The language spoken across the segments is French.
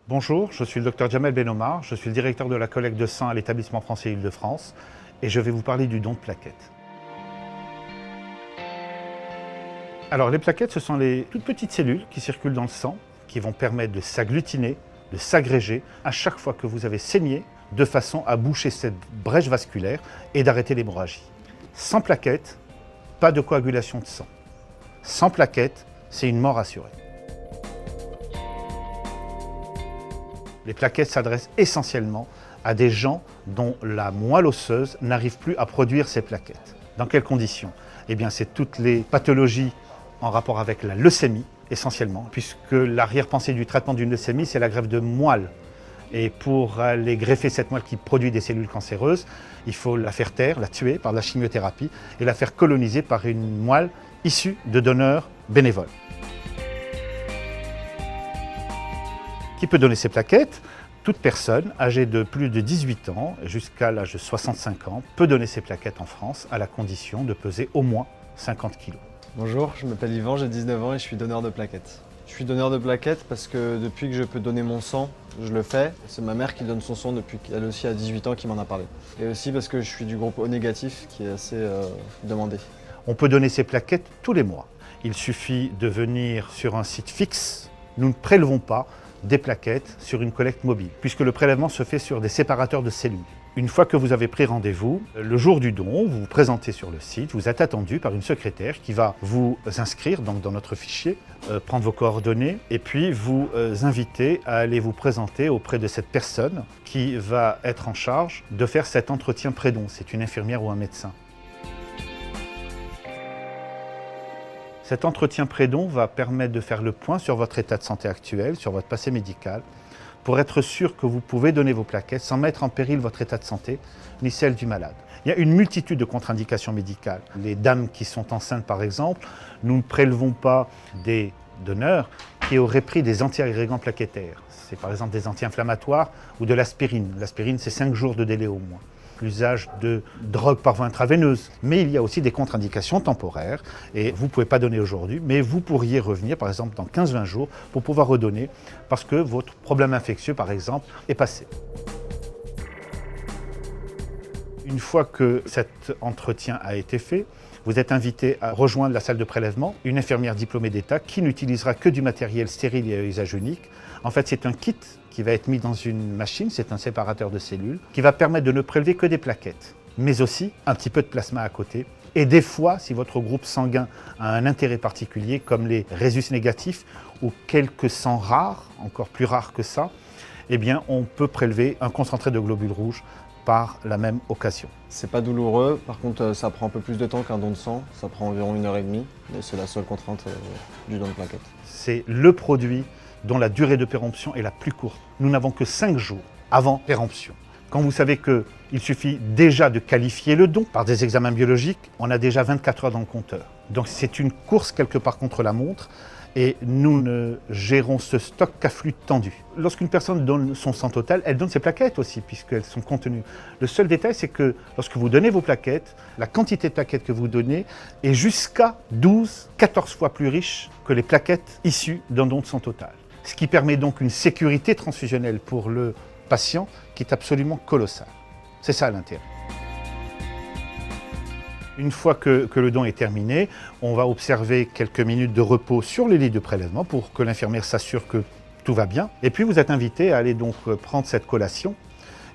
Bonjour, je suis le Dr Jamel Benomar, je suis le directeur de la collecte de sang à l'établissement français Île-de-France et je vais vous parler du don de plaquettes. Alors les plaquettes, ce sont les toutes petites cellules qui circulent dans le sang, qui vont permettre de s'agglutiner, de s'agréger à chaque fois que vous avez saigné, de façon à boucher cette brèche vasculaire et d'arrêter l'hémorragie. Sans plaquettes, pas de coagulation de sang. Sans plaquettes, c'est une mort assurée. Les plaquettes s'adressent essentiellement à des gens dont la moelle osseuse n'arrive plus à produire ces plaquettes. Dans quelles conditions? Eh bien, c'est toutes les pathologies en rapport avec la leucémie, essentiellement, puisque l'arrière-pensée du traitement d'une leucémie, c'est la greffe de moelle. Et pour aller greffer cette moelle qui produit des cellules cancéreuses, il faut la faire taire, la tuer par la chimiothérapie et la faire coloniser par une moelle issue de donneurs bénévoles. Qui peut donner ces plaquettes? Toute personne âgée de plus de 18 ans jusqu'à l'âge de 65 ans peut donner ces plaquettes en France à la condition de peser au moins 50 kg. Bonjour, je m'appelle Yvan, j'ai 19 ans et je suis donneur de plaquettes. Je suis donneur de plaquettes parce que depuis que je peux donner mon sang, je le fais. C'est ma mère qui donne son sang depuis qu'elle aussi a 18 ans qui m'en a parlé. Et aussi parce que je suis du groupe O négatif qui est assez demandé. On peut donner ces plaquettes tous les mois. Il suffit de venir sur un site fixe. Nous ne prélevons pas des plaquettes sur une collecte mobile, puisque le prélèvement se fait sur des séparateurs de cellules. Une fois que vous avez pris rendez-vous, le jour du don, vous vous présentez sur le site, vous êtes attendu par une secrétaire qui va vous inscrire donc dans notre fichier, prendre vos coordonnées et puis vous inviter à aller vous présenter auprès de cette personne qui va être en charge de faire cet entretien pré-don. C'est une infirmière ou un médecin. Cet entretien pré-don va permettre de faire le point sur votre état de santé actuel, sur votre passé médical, pour être sûr que vous pouvez donner vos plaquettes sans mettre en péril votre état de santé, ni celle du malade. Il y a une multitude de contre-indications médicales. Les dames qui sont enceintes, par exemple, nous ne prélevons pas des donneurs qui auraient pris des anti-agrégants plaquettaires. C'est par exemple des anti-inflammatoires ou de l'aspirine. L'aspirine, c'est 5 jours de délai au moins. L'usage de drogue par voie intraveineuse. Mais il y a aussi des contre-indications temporaires et vous ne pouvez pas donner aujourd'hui, mais vous pourriez revenir par exemple dans 15-20 jours pour pouvoir redonner parce que votre problème infectieux par exemple est passé. Une fois que cet entretien a été fait, vous êtes invité à rejoindre la salle de prélèvement, une infirmière diplômée d'État qui n'utilisera que du matériel stérile et à usage unique. En fait, c'est un kit qui va être mis dans une machine, c'est un séparateur de cellules, qui va permettre de ne prélever que des plaquettes, mais aussi un petit peu de plasma à côté. Et des fois, si votre groupe sanguin a un intérêt particulier, comme les rhésus négatifs ou quelques sangs rares, encore plus rares que ça, eh bien, on peut prélever un concentré de globules rouges par la même occasion. C'est pas douloureux, par contre ça prend un peu plus de temps qu'un don de sang, ça prend environ 1h30, et c'est la seule contrainte du don de plaquettes. C'est le produit dont la durée de péremption est la plus courte. Nous n'avons que 5 jours avant péremption. Quand vous savez qu'il suffit déjà de qualifier le don par des examens biologiques, on a déjà 24 heures dans le compteur. Donc c'est une course quelque part contre la montre et nous ne gérons ce stock qu'à flux tendu. Lorsqu'une personne donne son sang total, elle donne ses plaquettes aussi puisqu'elles sont contenues. Le seul détail, c'est que lorsque vous donnez vos plaquettes, la quantité de plaquettes que vous donnez est jusqu'à 12-14 fois plus riche que les plaquettes issues d'un don de sang total. Ce qui permet donc une sécurité transfusionnelle pour le patient qui est absolument colossale. C'est ça l'intérêt. Une fois que le don est terminé, on va observer quelques minutes de repos sur les lits de prélèvement pour que l'infirmière s'assure que tout va bien. Et puis vous êtes invité à aller donc prendre cette collation.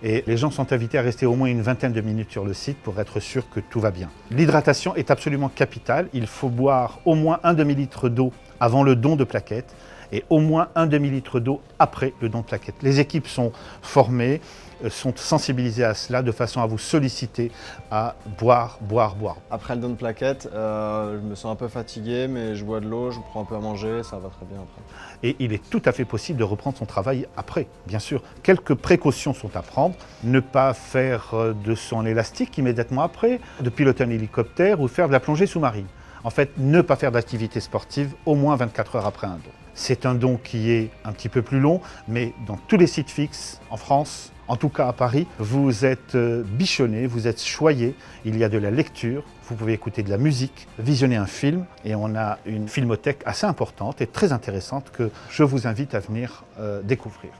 Et les gens sont invités à rester au moins une vingtaine de minutes sur le site pour être sûr que tout va bien. L'hydratation est absolument capitale. Il faut boire au moins un demi-litre d'eau avant le don de plaquettes et au moins un demi-litre d'eau après le don de plaquettes. Les équipes sont formées, sont sensibilisées à cela de façon à vous solliciter à boire. Après le don de plaquettes, je me sens un peu fatigué, mais je bois de l'eau, je prends un peu à manger, ça va très bien après. Et il est tout à fait possible de reprendre son travail après, bien sûr. Quelques précautions sont à prendre. Ne pas faire de saut en élastique immédiatement après, de piloter un hélicoptère ou faire de la plongée sous-marine. En fait, ne pas faire d'activité sportive au moins 24 heures après un don. C'est un don qui est un petit peu plus long, mais dans tous les sites fixes en France, en tout cas à Paris, vous êtes bichonné, vous êtes choyé, il y a de la lecture, vous pouvez écouter de la musique, visionner un film, et on a une filmothèque assez importante et très intéressante que je vous invite à venir découvrir.